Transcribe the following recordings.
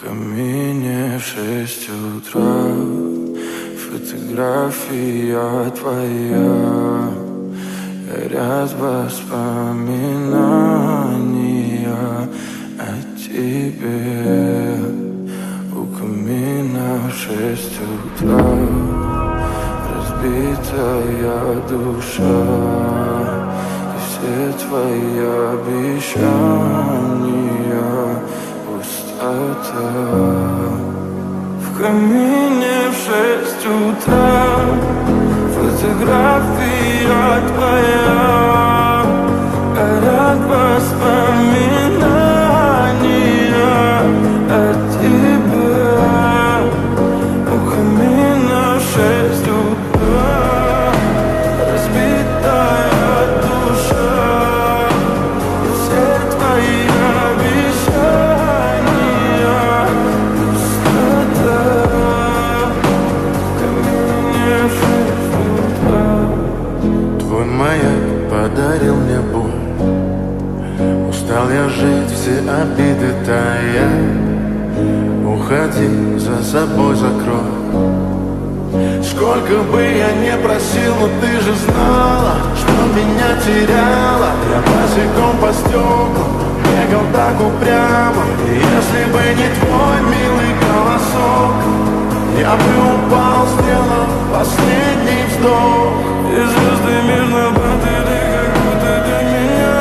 камине в 6 утра фотография твоя, горят воспоминания о тебе. У камина в 6 утра разбитая душа, и все твои обещания пустота. В камине в 6 утра фотография твоя, горят воспоминания о тебе. У камина в 6 утра разбитая душа, и все твои обещания пустота. В камине в 6 утра. Твой маяк подарил мне боль, устал я жить, все обиды тая. Уходи, за собой закрой. Сколько бы я не просил, но ты же знала, что меня теряла. Я босиком по стеклам бегал так упрямо, и если бы не твой милый голосок, я бы упал, сделав последний вздох. И звезды мирно падали, как будто до меня.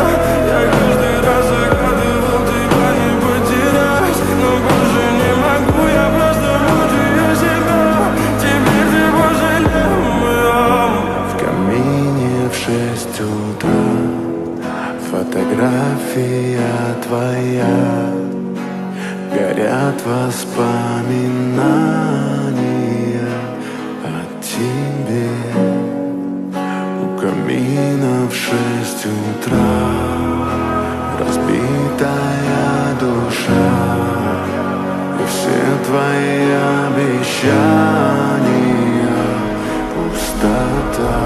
Я каждый раз загадывал тебя не потерять, но больше не могу, я просто мучаю себя. Теперь ты пожалел. В камине в 6 утра фотография твоя, горят воспоминания о тебе. У камина в 6 утра разбитая душа, и все твои обещания пустота.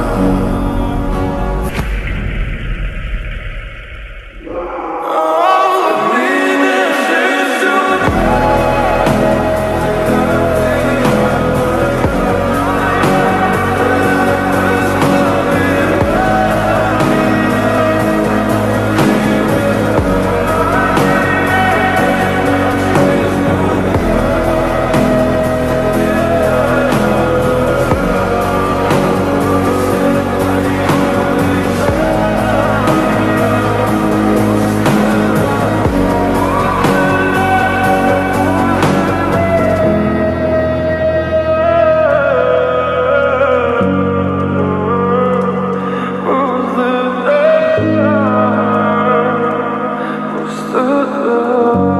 Пустота.